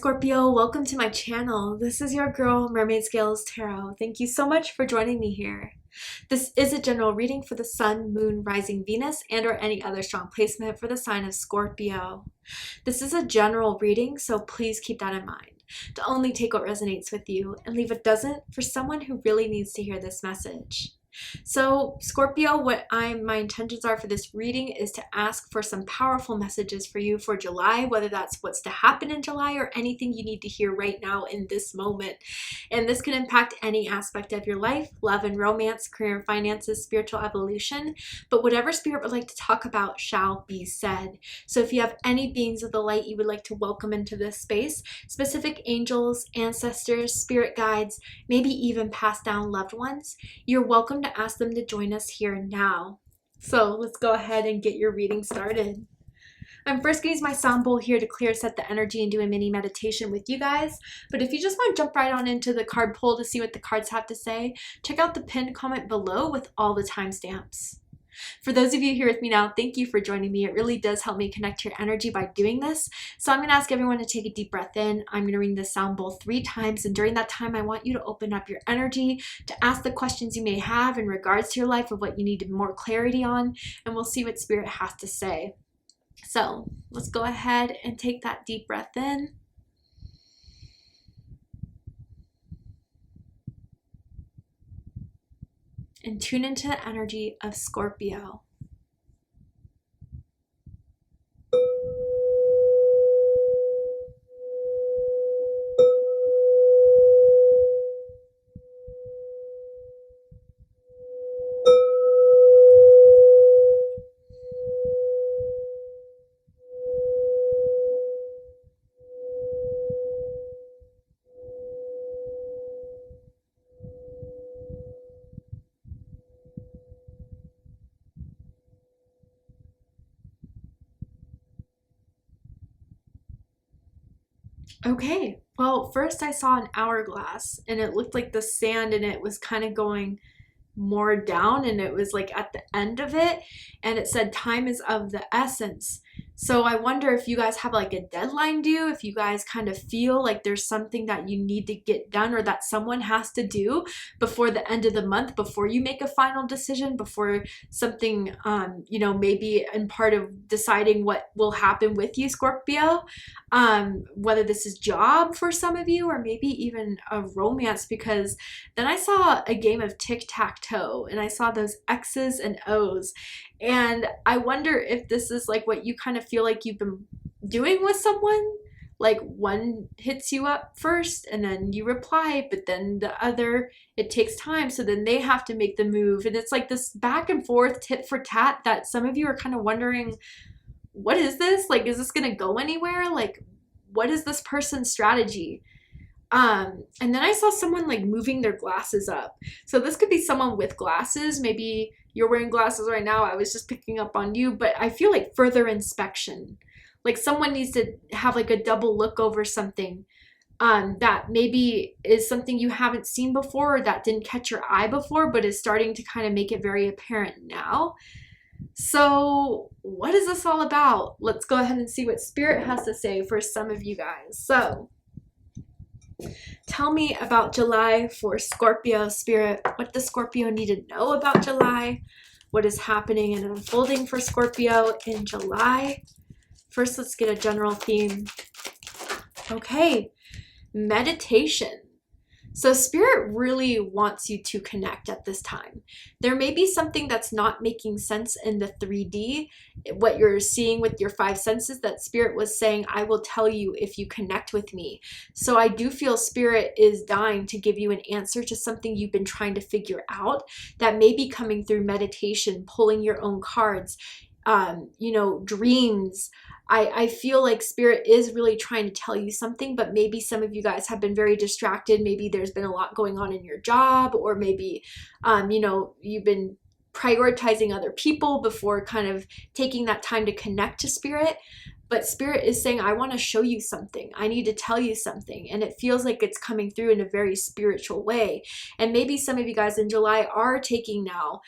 Scorpio, welcome to my channel. This is your girl, Mermaid Scales Tarot. Thank you so much for joining me here. This is a general reading for the Sun, Moon, Rising Venus, and or any other strong placement for the sign of Scorpio. This is a general reading, so please keep that in mind. To only take what resonates with you and leave what doesn't for someone who really needs to hear this message. So Scorpio, my intentions are for this reading is to ask for some powerful messages for you for July, whether that's what's to happen in July or anything you need to hear right now in this moment. And this can impact any aspect of your life, love and romance, career and finances, spiritual evolution, but whatever spirit would like to talk about shall be said. So if you have any beings of the light you would like to welcome into this space, specific angels, ancestors, spirit guides, maybe even passed down loved ones, you're welcome to ask them to join us here now. So let's go ahead and get your reading started. I'm first going to use my sound bowl here to clear set the energy and do a mini meditation with you guys. But if you just want to jump right on into the card pull to see what the cards have to say, check out the pinned comment below with all the timestamps. For those of you here with me now, thank you for joining me. It really does help me connect to your energy by doing this. So I'm going to ask everyone to take a deep breath in. I'm going to ring the sound bowl 3 times, and during that time I want you to open up your energy to ask the questions you may have in regards to your life of what you need more clarity on, and we'll see what spirit has to say. So let's go ahead and take that deep breath in. And tune into the energy of Scorpio. Okay, well, first I saw an hourglass and it looked like the sand and it was kind of going more down, and it was like at the end of it, and it said time is of the essence. So I wonder if you guys have like a deadline due, if you guys kind of feel like there's something that you need to get done or that someone has to do before the end of the month, before you make a final decision, before something, maybe in part of deciding what will happen with you, Scorpio, whether this is job for some of you or maybe even a romance, because then I saw a game of tic-tac-toe and I saw those X's and O's. And I wonder if this is like what you kind of feel like you've been doing with someone. Like one hits you up first and then you reply, but then the other, it takes time. So then they have to make the move. And it's like this back and forth tit for tat that some of you are kind of wondering, what is this? Like, is this going to go anywhere? Like, what is this person's strategy? And then I saw someone like moving their glasses up. So this could be someone with glasses. Maybe you're wearing glasses right now. I was just picking up on you, but I feel like further inspection. Like someone needs to have like a double look over something that maybe is something you haven't seen before or that didn't catch your eye before, but is starting to kind of make it very apparent now. So what is this all about? Let's go ahead and see what Spirit has to say for some of you guys. So tell me about July for Scorpio, Spirit. What does Scorpio need to know about July? What is happening and unfolding for Scorpio in July? First, let's get a general theme. Okay, meditation. So Spirit really wants you to connect at this time. There may be something that's not making sense in the 3D, what you're seeing with your 5 senses, that Spirit was saying, I will tell you if you connect with me. So I do feel Spirit is dying to give you an answer to something you've been trying to figure out that may be coming through meditation, pulling your own cards, dreams. I feel like Spirit is really trying to tell you something, but maybe some of you guys have been very distracted. Maybe there's been a lot going on in your job, or maybe, you've been prioritizing other people before kind of taking that time to connect to Spirit. But Spirit is saying, I want to show you something. I need to tell you something. And it feels like it's coming through in a very spiritual way. And maybe some of you guys in July are taking now,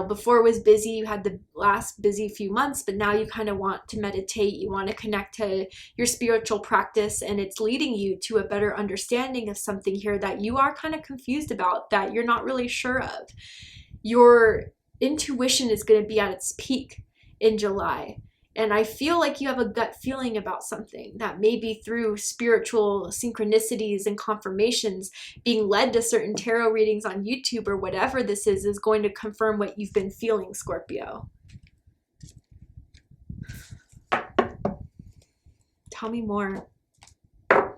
before it was busy, you had the last busy few months, but now you kind of want to meditate. You want to connect to your spiritual practice, and it's leading you to a better understanding of something here that you are kind of confused about, that you're not really sure of. Your intuition is going to be at its peak in July. And I feel like you have a gut feeling about something that maybe through spiritual synchronicities and confirmations, being led to certain tarot readings on YouTube or whatever this is going to confirm what you've been feeling, Scorpio. Tell me more. I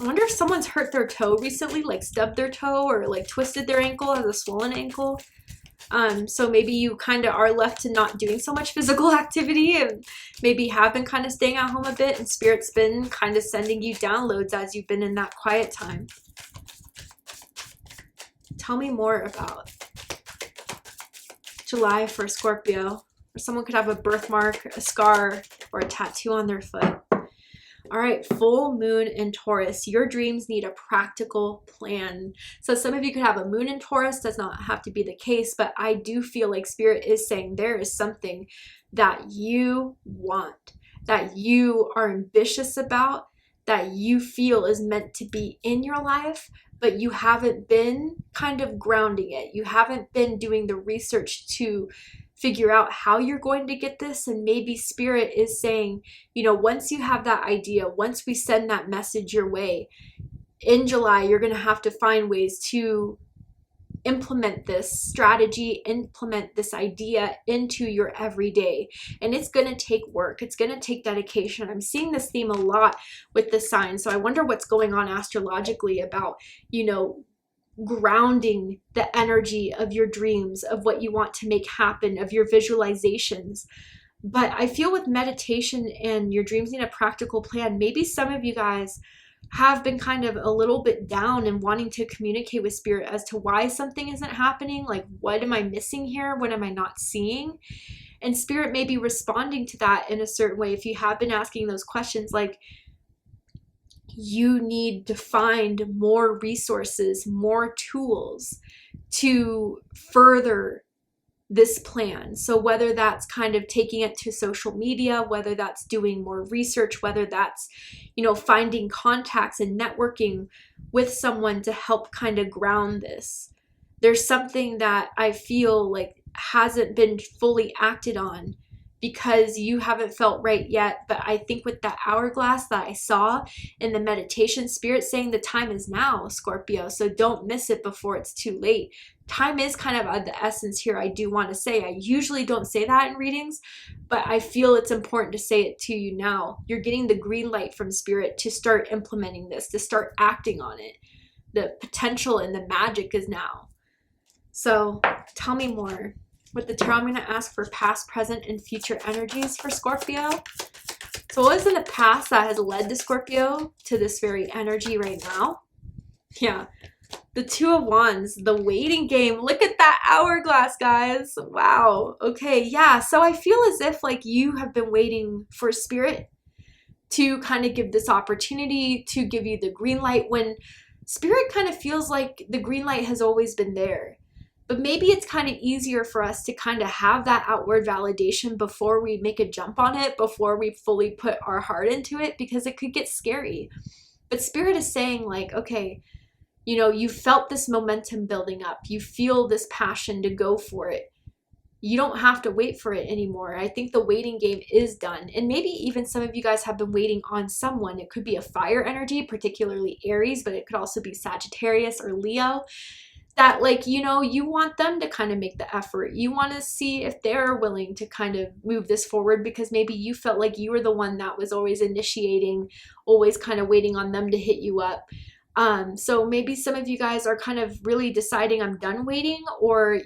wonder if someone's hurt their toe recently, like stubbed their toe or like twisted their ankle, has a swollen ankle. So maybe you kind of are left to not doing so much physical activity, and maybe have been kind of staying at home a bit, and Spirit's been kind of sending you downloads as you've been in that quiet time. Tell me more about July for Scorpio. Or someone could have a birthmark, a scar, or a tattoo on their foot. All right, full moon in Taurus. Your dreams need a practical plan. So some of you could have a moon in Taurus. Does not have to be the case, but I do feel like Spirit is saying there is something that you want, that you are ambitious about, that you feel is meant to be in your life, but you haven't been kind of grounding it. You haven't been doing the research to figure out how you're going to get this. And maybe Spirit is saying, once you have that idea, once we send that message your way in July, you're going to have to find ways to implement this strategy, implement this idea into your everyday. And it's going to take work. It's going to take dedication. I'm seeing this theme a lot with the signs. So I wonder what's going on astrologically about, grounding the energy of your dreams, of what you want to make happen, of your visualizations. But I feel with meditation and your dreams need a practical plan, maybe some of you guys have been kind of a little bit down and wanting to communicate with Spirit as to why something isn't happening. Like, what am I missing here? What am I not seeing? And Spirit may be responding to that in a certain way. If you have been asking those questions, like, you need to find more resources, more tools to further this plan. So whether that's kind of taking it to social media, whether that's doing more research, whether that's, finding contacts and networking with someone to help kind of ground this. There's something that I feel like hasn't been fully acted on because you haven't felt right yet. But I think with that hourglass that I saw in the meditation, Spirit saying the time is now, Scorpio. So don't miss it before it's too late. Time is kind of the essence here. I do want to say, I usually don't say that in readings, but I feel it's important to say it to you now. You're getting the green light from Spirit to start implementing this, to start acting on it. The potential and the magic is now. So tell me more. With the tarot, I'm going to ask for past, present, and future energies for Scorpio. So what was in the past that has led to Scorpio to this very energy right now? Yeah. The Two of Wands, the waiting game. Look at that hourglass, guys. Wow. Okay, yeah. So I feel as if like you have been waiting for Spirit to kind of give this opportunity, to give you the green light, when Spirit kind of feels like the green light has always been there. But maybe it's kind of easier for us to kind of have that outward validation before we make a jump on it, before we fully put our heart into it, because it could get scary. But Spirit is saying like, okay, you felt this momentum building up. You feel this passion to go for it. You don't have to wait for it anymore. I think the waiting game is done. And maybe even some of you guys have been waiting on someone. It could be a fire energy, particularly Aries, but it could also be Sagittarius or Leo. That like, you want them to kind of make the effort. You want to see if they're willing to kind of move this forward, because maybe you felt like you were the one that was always initiating, always kind of waiting on them to hit you up. So maybe some of you guys are kind of really deciding, I'm done waiting, or,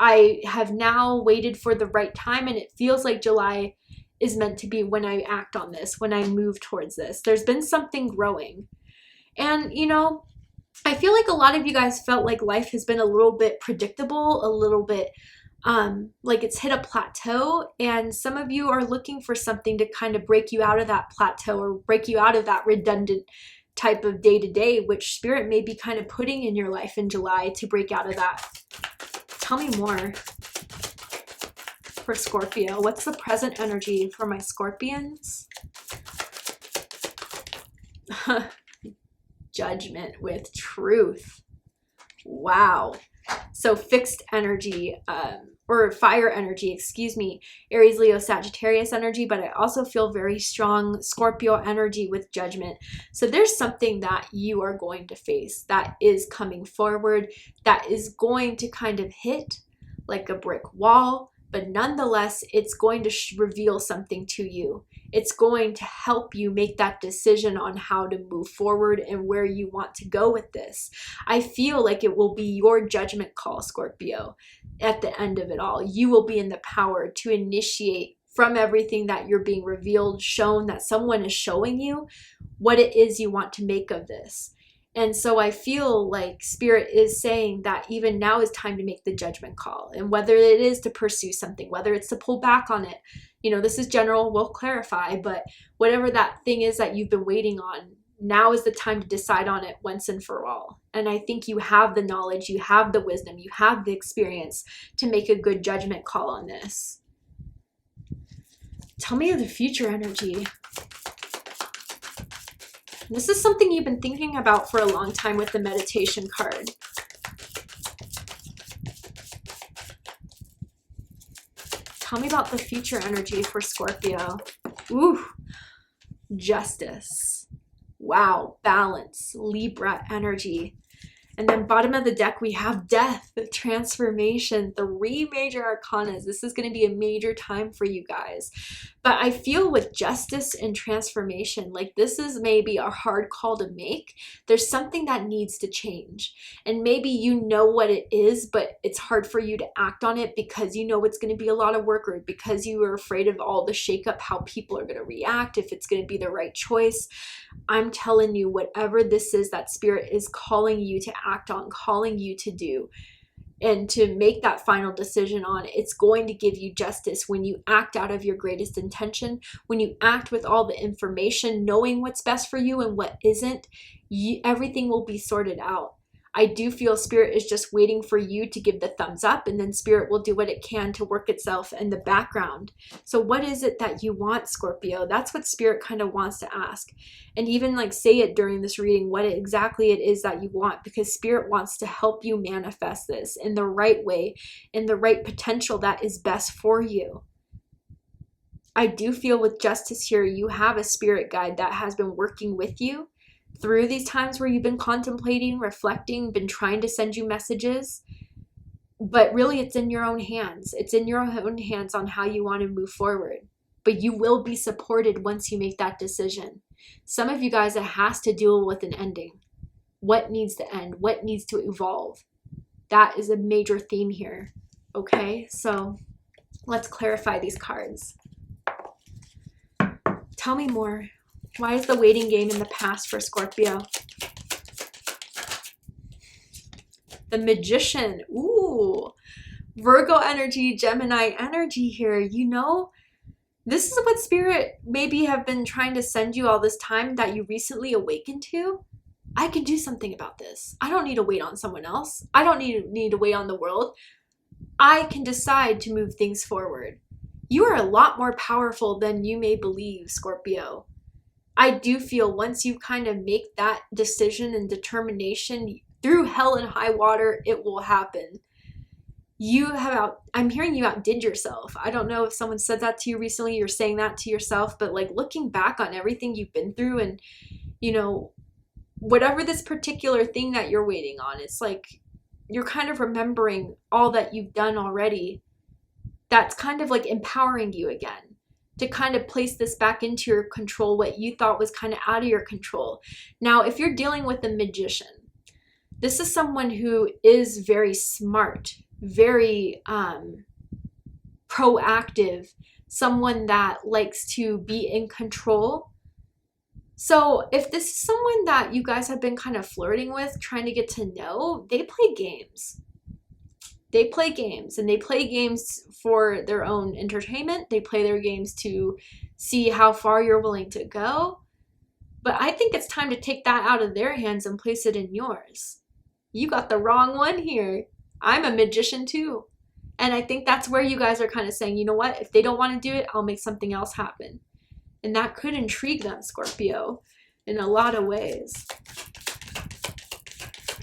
I have now waited for the right time, and it feels like July is meant to be when I act on this, when I move towards this. There's been something growing. And, I feel like a lot of you guys felt like life has been a little bit predictable, a little bit like it's hit a plateau, and some of you are looking for something to kind of break you out of that plateau or break you out of that redundant type of day-to-day, which spirit may be kind of putting in your life in July to break out of that. Tell me more for Scorpio. What's the present energy for my Scorpions? Judgment with truth. Wow. So fixed energy, or fire energy, excuse me, Aries, Leo, Sagittarius energy, but I also feel very strong Scorpio energy with judgment. So there's something that you are going to face that is coming forward, that is going to kind of hit like a brick wall, but nonetheless, it's going to reveal something to you. It's going to help you make that decision on how to move forward and where you want to go with this. I feel like it will be your judgment call, Scorpio, at the end of it all. You will be in the power to initiate from everything that you're being revealed, shown, that someone is showing you what it is you want to make of this. And so I feel like Spirit is saying that even now is time to make the judgment call. And whether it is to pursue something, whether it's to pull back on it, you know, this is general, we'll clarify, but whatever that thing is that you've been waiting on, now is the time to decide on it once and for all. And I think you have the knowledge, you have the wisdom, you have the experience to make a good judgment call on this. Tell me of the future energy. This is something you've been thinking about for a long time with the meditation card. Tell me about the future energy for Scorpio. Ooh, justice. Wow, balance, Libra energy. And then bottom of the deck, we have death, transformation, 3 major arcanas. This is going to be a major time for you guys. But I feel with justice and transformation, like this is maybe a hard call to make. There's something that needs to change. And maybe you know what it is, but it's hard for you to act on it because you know it's going to be a lot of work, or because you are afraid of all the shakeup, how people are going to react, if it's going to be the right choice. I'm telling you, whatever this is that Spirit is calling you to act on, calling you to do, and to make that final decision on, it's going to give you justice when you act out of your greatest intention, when you act with all the information, knowing what's best for you and what isn't. Everything will be sorted out. I do feel Spirit is just waiting for you to give the thumbs up, and then Spirit will do what it can to work itself in the background. So what is it that you want, Scorpio? That's what Spirit kind of wants to ask. And even like say it during this reading, what exactly it is that you want, because Spirit wants to help you manifest this in the right way, in the right potential that is best for you. I do feel with justice here, you have a spirit guide that has been working with you through these times where you've been contemplating, reflecting, been trying to send you messages, but really it's in your own hands. It's in your own hands on how you want to move forward, but you will be supported once you make that decision. Some of you guys, it has to deal with an ending. What needs to end? What needs to evolve? That is a major theme here. Okay, so let's clarify these cards. Tell me more. Why is the waiting game in the past for Scorpio? The Magician. Ooh, Virgo energy, Gemini energy here. You know, this is what Spirit maybe have been trying to send you all this time that you recently awakened to. I can do something about this. I don't need to wait on someone else. I don't need to wait on the world. I can decide to move things forward. You are a lot more powerful than you may believe, Scorpio. I do feel once you kind of make that decision and determination, through hell and high water, it will happen. I'm hearing you outdid yourself. I don't know if someone said that to you recently, you're saying that to yourself, but like looking back on everything you've been through and, you know, whatever this particular thing that you're waiting on, it's like you're kind of remembering all that you've done already. That's kind of like empowering you again to kind of place this back into your control, what you thought was kind of out of your control. Now, if you're dealing with a magician, this is someone who is very smart, very proactive, someone that likes to be in control. So if this is someone that you guys have been kind of flirting with, trying to get to know, they play games. They play games, and they play games for their own entertainment. They play their games to see how far you're willing to go. But I think it's time to take that out of their hands and place it in yours. You got the wrong one here. I'm a magician too. And I think that's where you guys are kind of saying, you know what? If they don't want to do it, I'll make something else happen. And that could intrigue them, Scorpio, in a lot of ways.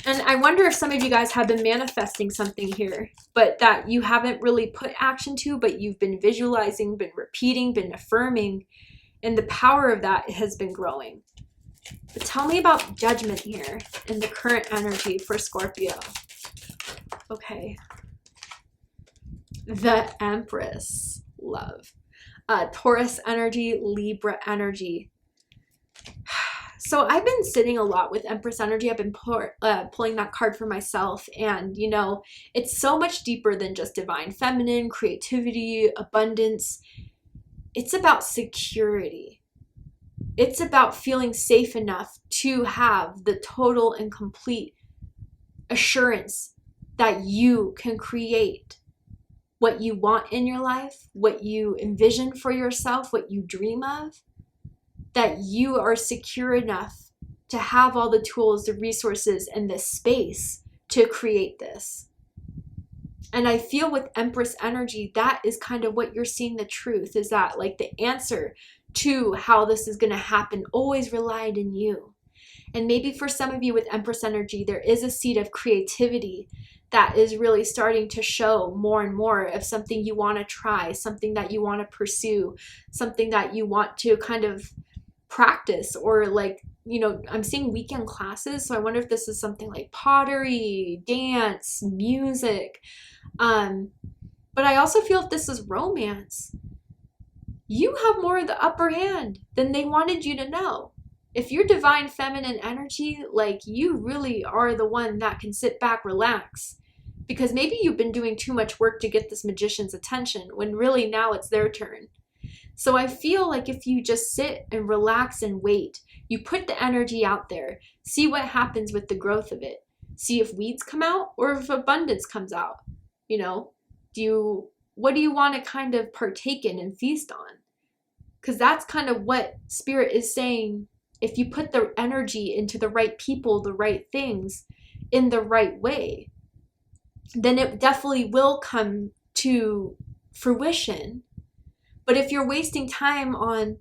And I wonder if some of you guys have been manifesting something here, but that you haven't really put action to, but you've been visualizing, been repeating, been affirming, and the power of that has been growing. But tell me about judgment here in the current energy for Scorpio. Okay. The Empress, love. Taurus energy, Libra energy. So I've been sitting a lot with Empress energy. I've been pulling that card for myself. And, you know, it's so much deeper than just divine feminine, creativity, abundance. It's about security. It's about feeling safe enough to have the total and complete assurance that you can create what you want in your life, what you envision for yourself, what you dream of, that you are secure enough to have all the tools, the resources, and the space to create this. And I feel with Empress energy, that is kind of what you're seeing the truth, is that like the answer to how this is going to happen always relied in you. And maybe for some of you with Empress energy, there is a seed of creativity that is really starting to show more and more of something you want to try, something that you want to pursue, something that you want to kind of practice, or like, you know, I'm seeing weekend classes. So I wonder if this is something like pottery, dance, music. But I also feel if this is romance, you have more of the upper hand than they wanted you to know. If you're divine feminine energy, like you really are the one that can sit back, relax, because maybe you've been doing too much work to get this magician's attention when really now it's their turn. So I feel like if you just sit and relax and wait, you put the energy out there, see what happens with the growth of it. See if weeds come out or if abundance comes out. You know, what do you want to kind of partake in and feast on? Because that's kind of what Spirit is saying. If you put the energy into the right people, the right things, in the right way, then it definitely will come to fruition. But if you're wasting time on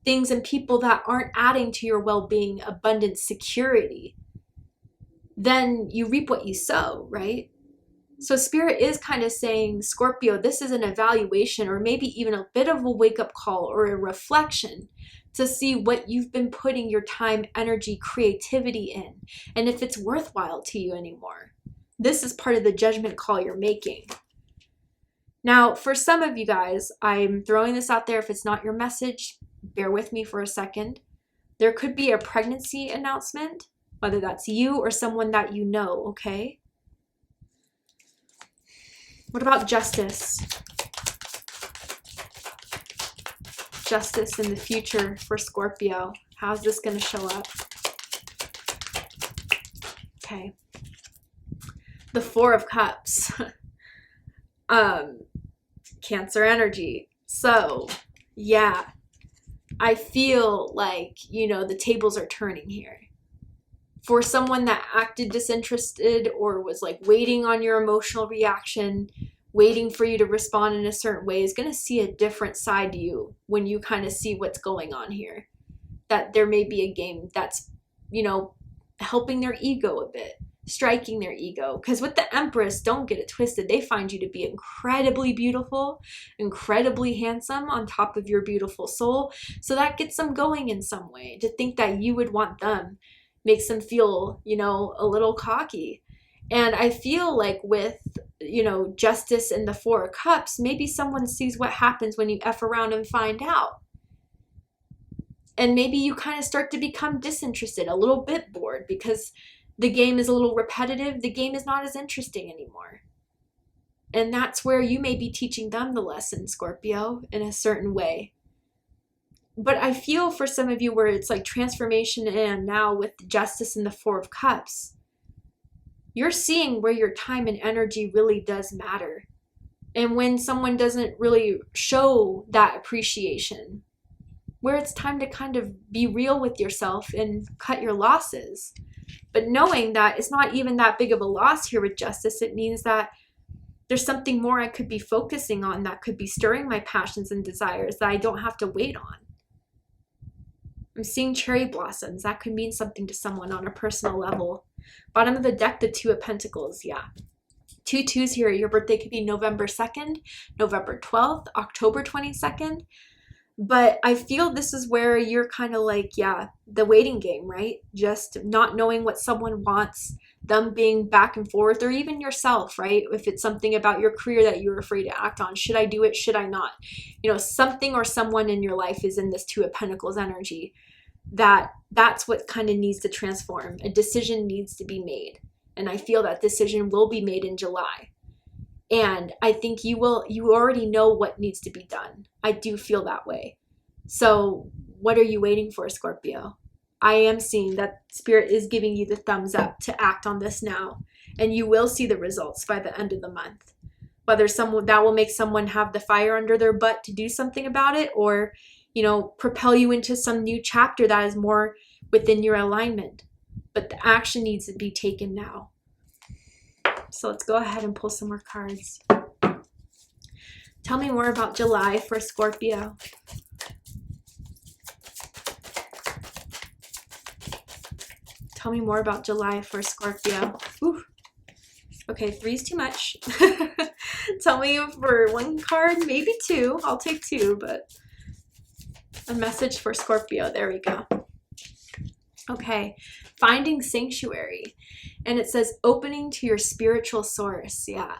things and people that aren't adding to your well-being, abundance, security, then you reap what you sow, right? So Spirit is kind of saying, Scorpio, this is an evaluation, or maybe even a bit of a wake-up call or a reflection to see what you've been putting your time, energy, creativity in, and if it's worthwhile to you anymore. This is part of the judgment call you're making. Now, for some of you guys, I'm throwing this out there. If it's not your message, bear with me for a second. There could be a pregnancy announcement, whether that's you or someone that you know, okay? What about justice? Justice in the future for Scorpio. How's this going to show up? Okay. The Four of Cups. Cancer energy. So, yeah. I feel like, you know, the tables are turning here. For someone that acted disinterested or was like waiting on your emotional reaction, waiting for you to respond in a certain way, is going to see a different side to you when you kind of see what's going on here. That there may be a game that's, you know, helping their ego a bit, striking their ego. Because with the Empress, don't get it twisted, they find you to be incredibly beautiful, incredibly handsome on top of your beautiful soul. So that gets them going in some way. To think that you would want them makes them feel, you know, a little cocky. And I feel like with, you know, justice and the Four of Cups, maybe someone sees what happens when you F around and find out. And maybe you kind of start to become disinterested, a little bit bored, because the game is a little repetitive. The game is not as interesting anymore. And that's where you may be teaching them the lesson, Scorpio, in a certain way. But I feel for some of you where it's like transformation, and now with the justice and the Four of Cups, you're seeing where your time and energy really does matter. And when someone doesn't really show that appreciation, where it's time to kind of be real with yourself and cut your losses. But knowing that it's not even that big of a loss here with justice, it means that there's something more I could be focusing on that could be stirring my passions and desires that I don't have to wait on. I'm seeing cherry blossoms. That could mean something to someone on a personal level. Bottom of the deck, the Two of Pentacles. Yeah. 2 2s here. Your birthday could be November 2nd, November 12th, October 22nd. But I feel this is where you're kind of like, yeah, the waiting game, right? Just not knowing what someone wants, them being back and forth, or even yourself, right? If it's something about your career that you're afraid to act on, should I do it? Should I not? You know, something or someone in your life is in this Two of Pentacles energy. That's what kind of needs to transform. A decision needs to be made. And I feel that decision will be made in July. And I think you already know what needs to be done. I do feel that way. So what are you waiting for, Scorpio? I am seeing that Spirit is giving you the thumbs up to act on this now. And you will see the results by the end of the month. Whether someone that will make someone have the fire under their butt to do something about it, or, you know, propel you into some new chapter that is more within your alignment. But the action needs to be taken now. So let's go ahead and pull some more cards. Tell me more about July for Scorpio. Tell me more about July for Scorpio. Ooh. Okay, 3's too much. Tell me for one card, maybe 2. I'll take 2, but a message for Scorpio. There we go. Okay, finding sanctuary. And it says opening to your spiritual source. Yeah.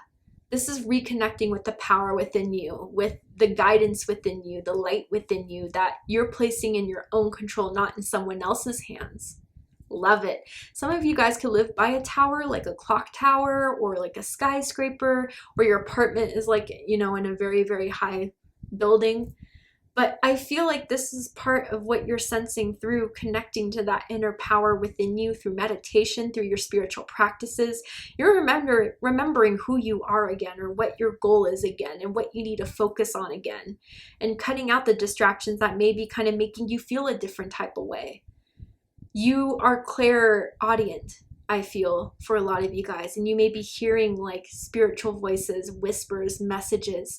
This is reconnecting with the power within you, with the guidance within you, the light within you that you're placing in your own control, not in someone else's hands. Love it. Some of you guys could live by a tower, like a clock tower or like a skyscraper, or your apartment is like, you know, in a very, very high building. But I feel like this is part of what you're sensing through connecting to that inner power within you through meditation, through your spiritual practices. You're remembering who you are again, or what your goal is again, and what you need to focus on again, and cutting out the distractions that may be kind of making you feel a different type of way. You are clairaudient, I feel, for a lot of you guys, and you may be hearing like spiritual voices, whispers, messages,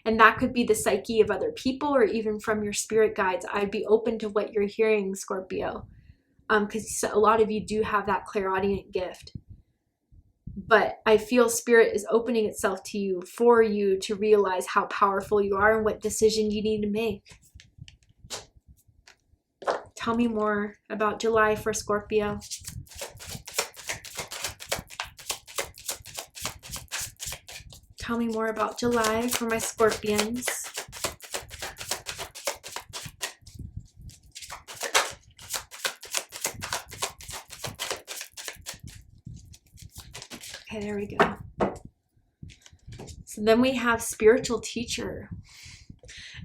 and that could be the psyche of other people or even from your spirit guides. I'd be open to what you're hearing, Scorpio, because a lot of you do have that clairaudient gift. But I feel Spirit is opening itself to you for you to realize how powerful you are and what decision you need to make. Tell me more about July for Scorpio. Tell me more about July for my Scorpions. Okay, there we go. So then we have spiritual teacher.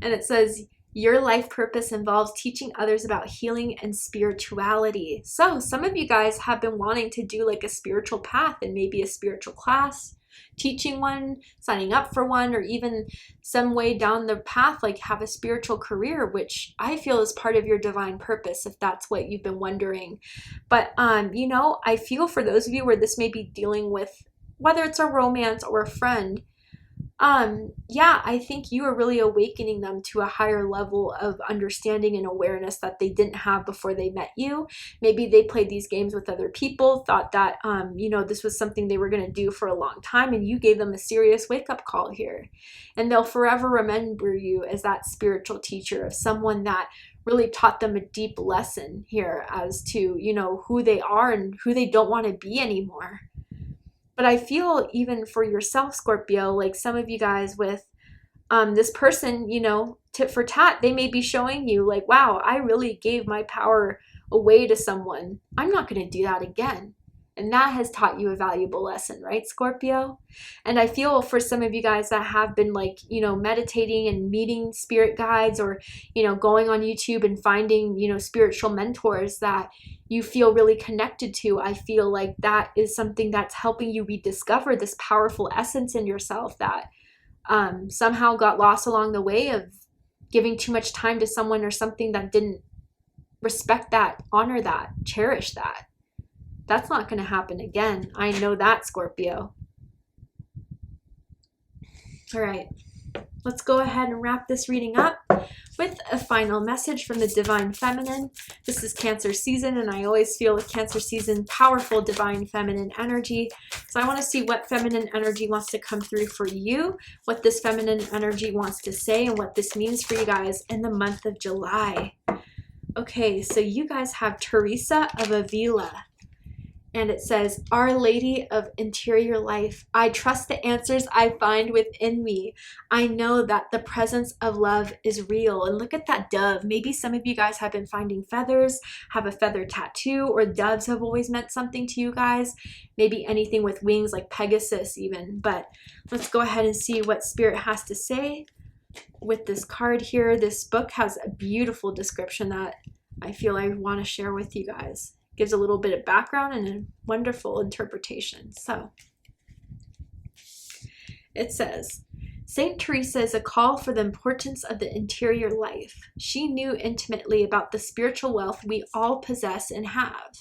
And it says, your life purpose involves teaching others about healing and spirituality. So some of you guys have been wanting to do like a spiritual path and maybe a spiritual class, teaching one, signing up for one, or even some way down the path, like have a spiritual career, which I feel is part of your divine purpose, if that's what you've been wondering. But, you know, I feel for those of you where this may be dealing with, whether it's a romance or a friend, yeah, I think you are really awakening them to a higher level of understanding and awareness that they didn't have before they met you. Maybe they played these games with other people, thought that, you know, this was something they were going to do for a long time, and you gave them a serious wake-up call here. And they'll forever remember you as that spiritual teacher, of someone that really taught them a deep lesson here as to, you know, who they are and who they don't want to be anymore. But I feel even for yourself, Scorpio, like some of you guys with this person, you know, tit for tat, they may be showing you like, wow, I really gave my power away to someone. I'm not going to do that again. And that has taught you a valuable lesson, right, Scorpio? And I feel for some of you guys that have been like, meditating and meeting spirit guides, or, going on YouTube and finding, spiritual mentors that you feel really connected to. I feel like that is something that's helping you rediscover this powerful essence in yourself that somehow got lost along the way of giving too much time to someone or something that didn't respect that, honor that, cherish that. That's not going to happen again. I know that, Scorpio. All right, let's go ahead and wrap this reading up with a final message from the Divine Feminine. This is Cancer season, and I always feel with Cancer season, powerful Divine Feminine energy. So I want to see what feminine energy wants to come through for you, what this feminine energy wants to say, and what this means for you guys in the month of July. Okay, so you guys have Teresa of Avila. And it says, Our Lady of Interior Life, I trust the answers I find within me. I know that the presence of love is real. And look at that dove. Maybe some of you guys have been finding feathers, have a feather tattoo, or doves have always meant something to you guys. Maybe anything with wings like Pegasus even. But let's go ahead and see what Spirit has to say with this card here. This book has a beautiful description that I feel I want to share with you guys. Gives a little bit of background and a wonderful interpretation. So it says, Saint Teresa is a call for the importance of the interior life. She knew intimately about the spiritual wealth we all possess and have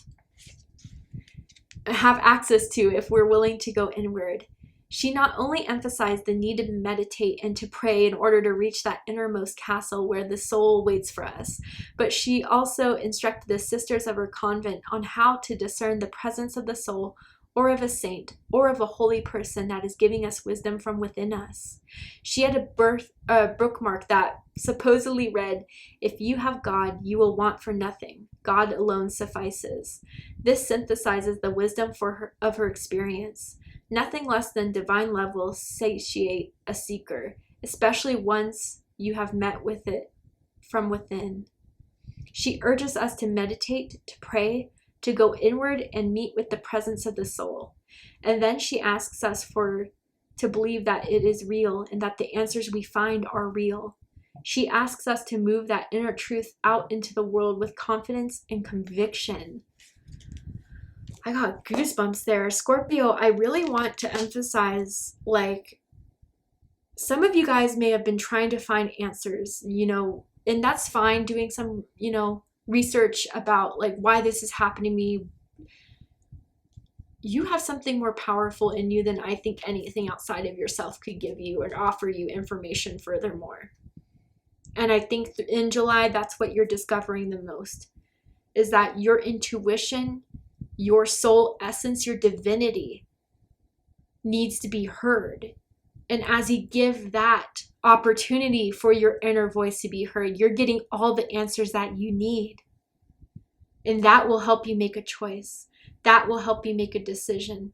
access to if we're willing to go inward. She not only emphasized the need to meditate and to pray in order to reach that innermost castle where the soul waits for us, but she also instructed the sisters of her convent on how to discern the presence of the soul or of a saint or of a holy person that is giving us wisdom from within us. She had a bookmark that supposedly read, If you have God, you will want for nothing. God alone suffices. This synthesizes the wisdom of her experience. Nothing less than divine love will satiate a seeker, especially once you have met with it from within. She urges us to meditate, to pray, to go inward and meet with the presence of the soul. And then she asks us to believe that it is real and that the answers we find are real. She asks us to move that inner truth out into the world with confidence and conviction. I got goosebumps there. Scorpio, I really want to emphasize, like, some of you guys may have been trying to find answers, and that's fine, doing some, research about, like, why this is happening to me. You have something more powerful in you than I think anything outside of yourself could give you or offer you information furthermore. And I think in July, that's what you're discovering the most, is that your intuition, your soul essence, your divinity needs to be heard. And as you give that opportunity for your inner voice to be heard, you're getting all the answers that you need. And that will help you make a choice. That will help you make a decision.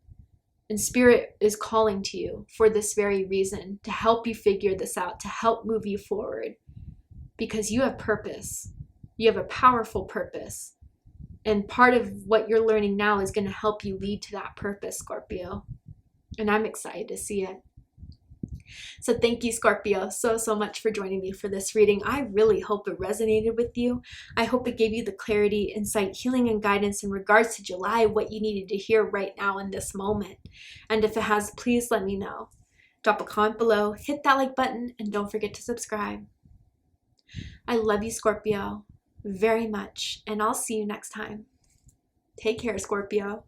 And Spirit is calling to you for this very reason, to help you figure this out, to help move you forward. Because you have purpose. You have a powerful purpose. And part of what you're learning now is going to help you lead to that purpose, Scorpio. And I'm excited to see it. So thank you, Scorpio, so much for joining me for this reading. I really hope it resonated with you. I hope it gave you the clarity, insight, healing, and guidance in regards to July, what you needed to hear right now in this moment. And if it has, please let me know. Drop a comment below, hit that like button, and don't forget to subscribe. I love you, Scorpio, very much, and I'll see you next time. Take care, Scorpio.